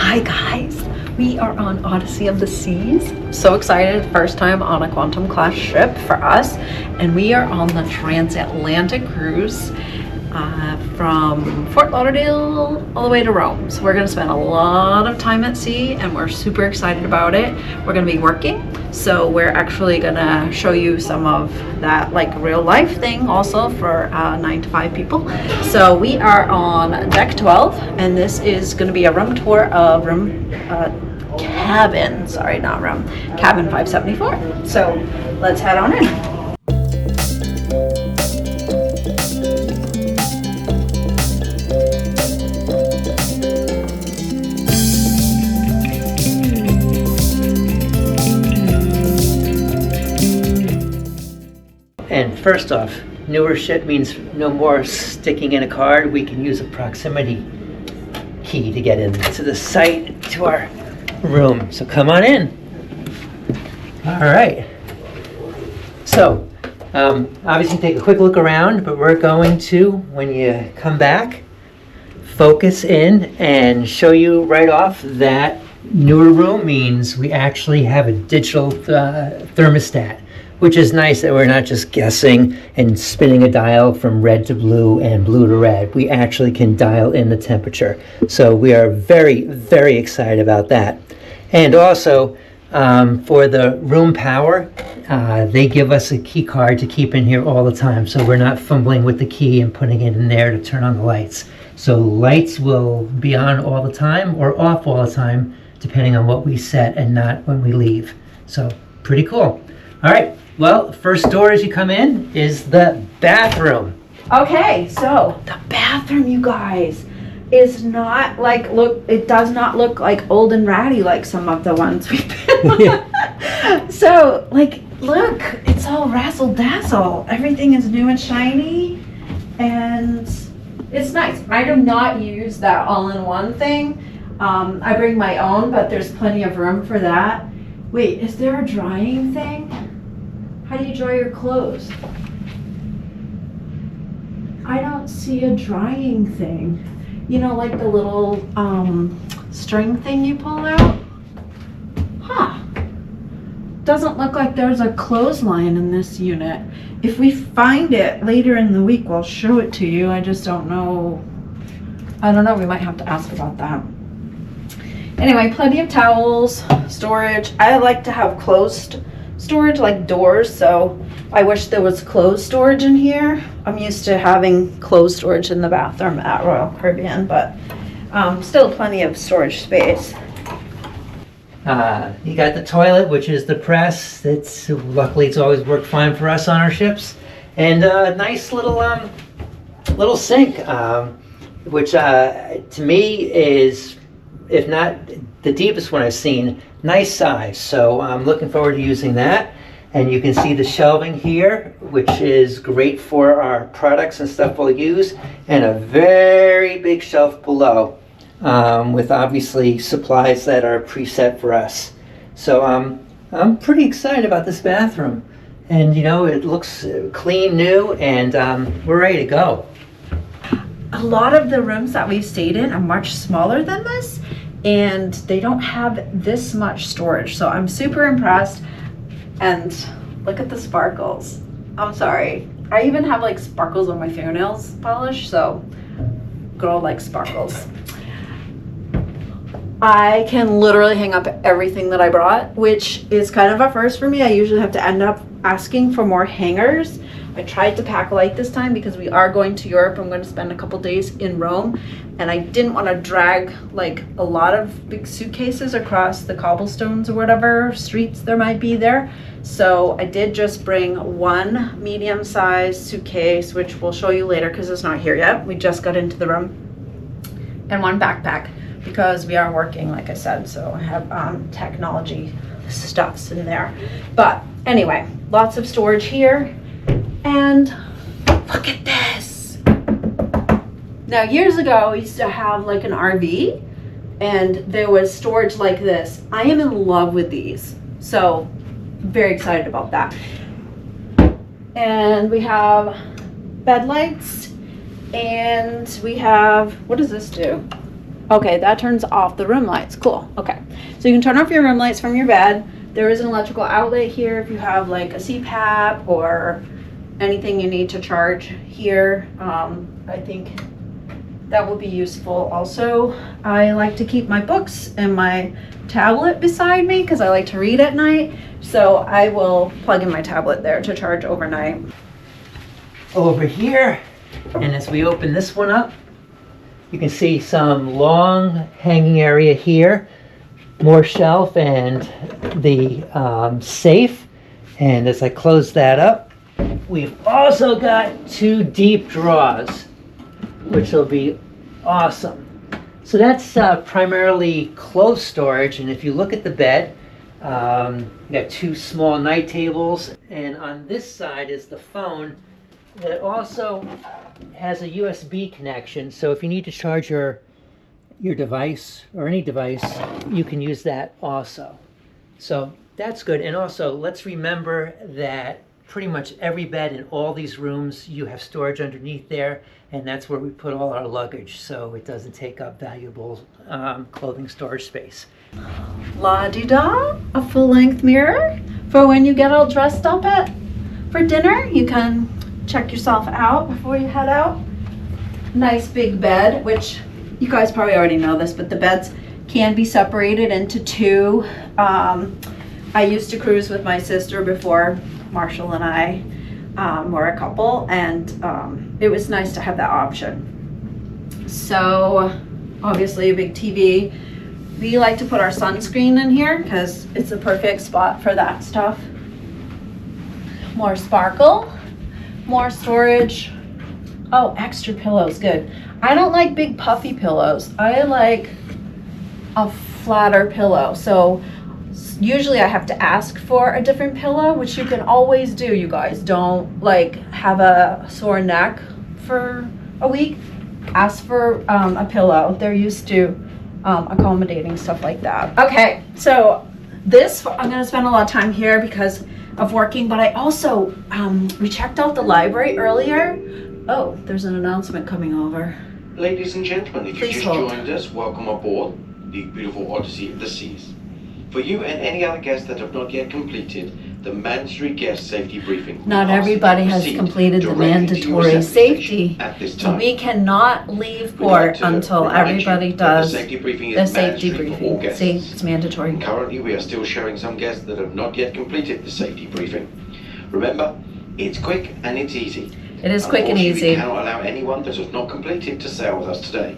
Hi guys, we are on Odyssey of the Seas. So excited, first time on a quantum class ship for us, and we are on the transatlantic cruise from Fort Lauderdale all the way to Rome. So we're going to spend a lot of time at sea and we're super excited about it. We're going to be working, so we're actually going to show you some of that like real life thing also for 9 to 5 people. So we are on deck 12 and this is going to be a room tour of cabin 574. So let's head on in. And first off, newer ship means no more sticking in a card. We can use a proximity key to get into the site to our room. So come on in. All right. So obviously take a quick look around, but we're going to, when you come back, focus in and show you right off that newer room means we actually have a digital thermostat, which is nice that we're not just guessing and spinning a dial from red to blue and blue to red. We actually can dial in the temperature. So we are very, very excited about that. And also for the room power, they give us a key card to keep in here all the time. So we're not fumbling with the key and putting it in there to turn on the lights. So lights will be on all the time or off all the time, depending on what we set and not when we leave. So pretty cool. All right. Well, first door as you come in is the bathroom. Okay, so the bathroom, you guys, is not like, it does not look like old and ratty like some of the ones we've been on. So, like, look, it's all razzle-dazzle. Everything is new and shiny, and it's nice. I do not use that all-in-one thing. I bring my own, but there's plenty of room for that. Wait, is there a drying thing? How do you dry your clothes? I don't see a drying thing. You know, like the little string thing you pull out? Huh. Doesn't look like there's a clothesline in this unit. If we find it later in the week, we'll show it to you. I just don't know. I don't know, we might have to ask about that. Anyway, plenty of towels, storage. I like to have closed storage, like doors, so I wish there was closed storage in here. I'm used to having closed storage in the bathroom at Royal Caribbean, but still plenty of storage space. You got the toilet, which is the press. Luckily it's always worked fine for us on our ships, and a nice little sink, which to me is, if not the deepest one I've seen, nice size. So I'm looking forward to using that. And you can see the shelving here, which is great for our products and stuff we'll use, and a very big shelf below with obviously supplies that are preset for us. So I'm pretty excited about this bathroom, and you know, it looks clean, new, and we're ready to go. A lot of the rooms that we've stayed in are much smaller than this, and they don't have this much storage, so I'm super impressed. And look at the sparkles. I'm sorry, I even have like sparkles on my fingernails polish, so girl likes sparkles. I can literally hang up everything that I brought, which is kind of a first for me. I usually have to end up asking for more hangers. I tried to pack light this time because we are going to Europe. I'm going to spend a couple days in Rome, and I didn't want to drag like a lot of big suitcases across the cobblestones or whatever streets there might be there. So I did just bring one medium-sized suitcase, which we'll show you later because it's not here yet. We just got into the room, and one backpack because we are working, like I said, so I have technology stuffs in there. But anyway, lots of storage here. And look at this. Now, years ago, we used to have like an RV and there was storage like this. I am in love with these, so very excited about that. And we have bed lights, and we have, what does this do? Okay, that turns off the room lights. Cool. Okay. So you can turn off your room lights from your bed. There is an electrical outlet here if you have like a CPAP or anything you need to charge here. I think that will be useful. Also, I like to keep my books and my tablet beside me because I like to read at night. So I will plug in my tablet there to charge overnight. Over here, and as we open this one up, you can see some long hanging area here, more shelf and the safe. And as I close that up, we've also got 2 deep drawers, which will be awesome. So that's primarily clothes storage. And if you look at the bed, you got 2 small night tables. And on this side is the phone that also has a USB connection, so if you need to charge your device or any device, you can use that also. So that's good. And also, let's remember that pretty much every bed in all these rooms, you have storage underneath there, and that's where we put all our luggage, so it doesn't take up valuable clothing storage space. La-di-da, a full-length mirror for when you get all dressed up for dinner. You can check yourself out before you head out. Nice big bed, which you guys probably already know this, but the beds can be separated into 2. I used to cruise with my sister before Marshall and I were a couple, and it was nice to have that option. So obviously a big TV. We like to put our sunscreen in here because it's the perfect spot for that stuff. More sparkle. More storage. Oh, extra pillows, good. I don't like big puffy pillows. I like a flatter pillow. So usually I have to ask for a different pillow, which you can always do, you guys. Don't like have a sore neck for a week. Ask for a pillow. They're used to accommodating stuff like that. Okay, so this, I'm gonna spend a lot of time here because of working, but I also, we checked out the library earlier. Oh, there's an announcement coming over. Ladies and gentlemen, if Please you just hold. joined us, welcome aboard the beautiful Odyssey of the Seas. For you and any other guests that have not yet completed the mandatory guest safety briefing. Not everybody has completed the mandatory safety. At this So time. we cannot leave We'd like port to until remind everybody you that does the safety briefing the is safety mandatory for all briefing. guests. See, it's mandatory. Currently, we are still showing some guests that have not yet completed the safety briefing. Remember, it's quick and it's easy. It is quick and Unfortunately, easy. We cannot allow anyone that has not completed to sail with us today.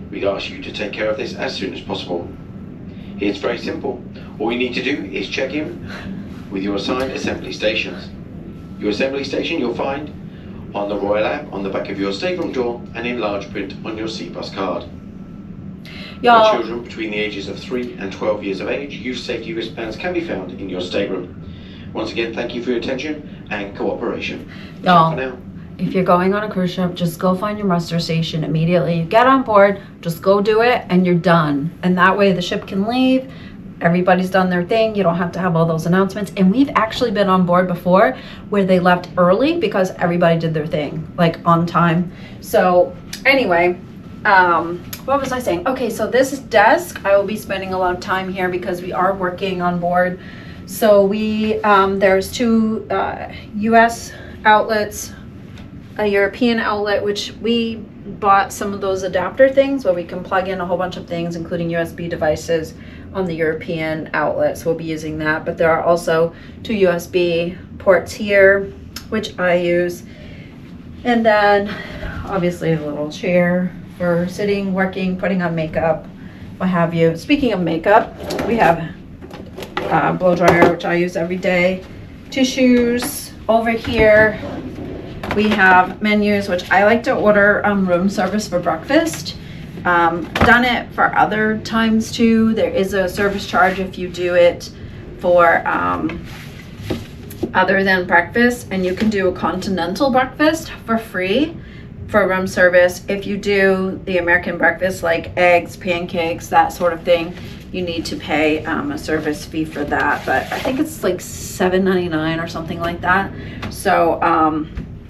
We'd ask you to take care of this as soon as possible. It's very simple. All you need to do is check in with your assigned assembly stations. Your assembly station you'll find on the Royal app on the back of your stateroom door and in large print on your Seabus card. For Y'all, children between the ages of 3 and 12 years of age, use safety wristbands can be found in your stateroom. Once again, thank you for your attention and cooperation. Y'all. For now. if you're going on a cruise ship, just go find your muster station immediately. You get on board, just go do it, and you're done. And that way the ship can leave. Everybody's done their thing. You don't have to have all those announcements. And we've actually been on board before where they left early because everybody did their thing, like on time. So anyway, what was I saying? Okay, so this desk, I will be spending a lot of time here because we are working on board. So we, there's two US outlets, a European outlet, which we bought some of those adapter things where we can plug in a whole bunch of things, including USB devices on the European outlet. So we'll be using that. But there are also two USB ports here, which I use. And then obviously a little chair for sitting, working, putting on makeup, what have you. Speaking of makeup, we have a blow dryer, which I use every day. Tissues over here. We have menus, which I like to order room service for breakfast. Done it for other times too. There is a service charge if you do it for other than breakfast, and you can do a continental breakfast for free for room service. If you do the American breakfast, like eggs, pancakes, that sort of thing, you need to pay a service fee for that. But I think it's like $7.99 or something like that. So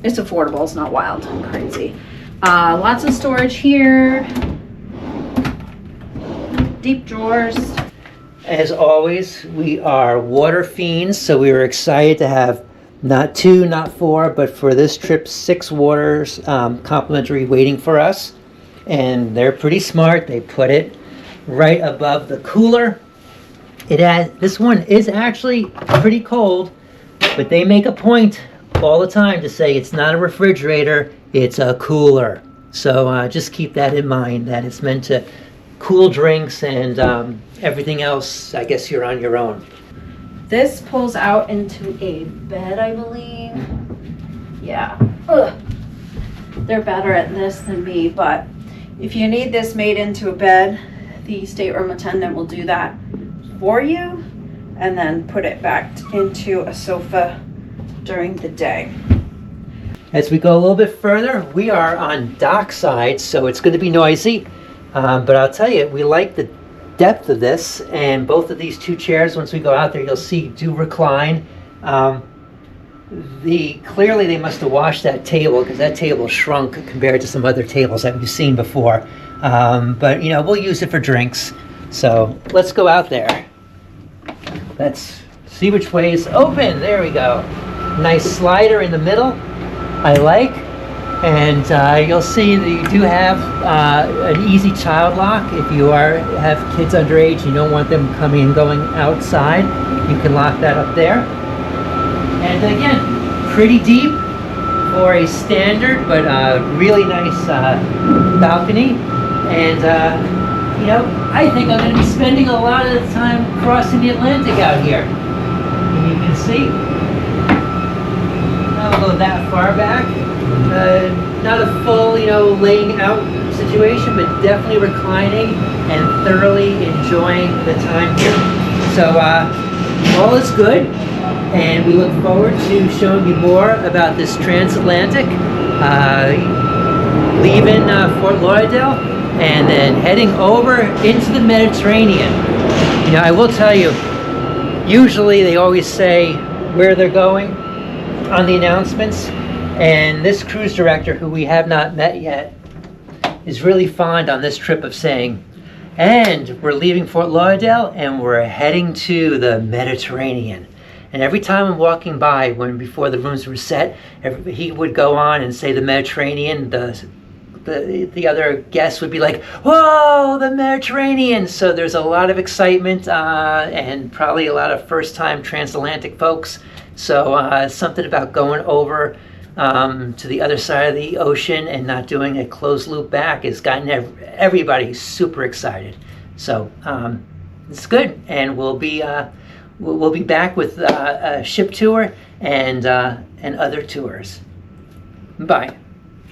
it's affordable. It's not wild and crazy. Lots of storage here. deep drawers. As always, we are water fiends, so we were excited to have not 2, not 4, but for this trip 6 waters complimentary waiting for us. And they're pretty smart. They put it right above the cooler. This one is actually pretty cold, but they make a point all the time to say it's not a refrigerator, it's a cooler. So just keep that in mind, that it's meant to cool drinks and everything else, I guess you're on your own. This pulls out into a bed, I believe. Yeah. Ugh. They're better at this than me, but if you need this made into a bed, the stateroom attendant will do that for you and then put it back into a sofa during the day. As we go a little bit further, we are on dockside, so it's going to be noisy. But I'll tell you, we like the depth of this, and both of these 2 chairs, once we go out there, you'll see do recline. Clearly they must have washed that table, because that table shrunk compared to some other tables that we've seen before. But you know, we'll use it for drinks. So let's go out there. Let's see which way is open. There we go. Nice slider in the middle. I like. And you'll see that you do have an easy child lock. If you have kids underage, you don't want them coming and going outside, you can lock that up there. And again, pretty deep for a standard, but really nice balcony. And you know, I think I'm going to be spending a lot of the time crossing the Atlantic out here. And you can see, I don't go that far back. Not a full, you know, laying out situation, but definitely reclining and thoroughly enjoying the time here. So all is good, and we look forward to showing you more about this transatlantic, leaving Fort Lauderdale and then heading over into the Mediterranean. You know, I will tell you, usually they always say where they're going on the announcements. And this cruise director, who we have not met yet, is really fond on this trip of saying, and we're leaving Fort Lauderdale and we're heading to the Mediterranean. And every time I'm walking by, before the rooms were set, he would go on and say the Mediterranean. The other guests would be like, whoa, the Mediterranean. So there's a lot of excitement and probably a lot of first-time transatlantic folks. So something about going over to the other side of the ocean and not doing a closed loop back has gotten everybody super excited. So it's good, and we'll be back with a ship tour and other tours. Bye.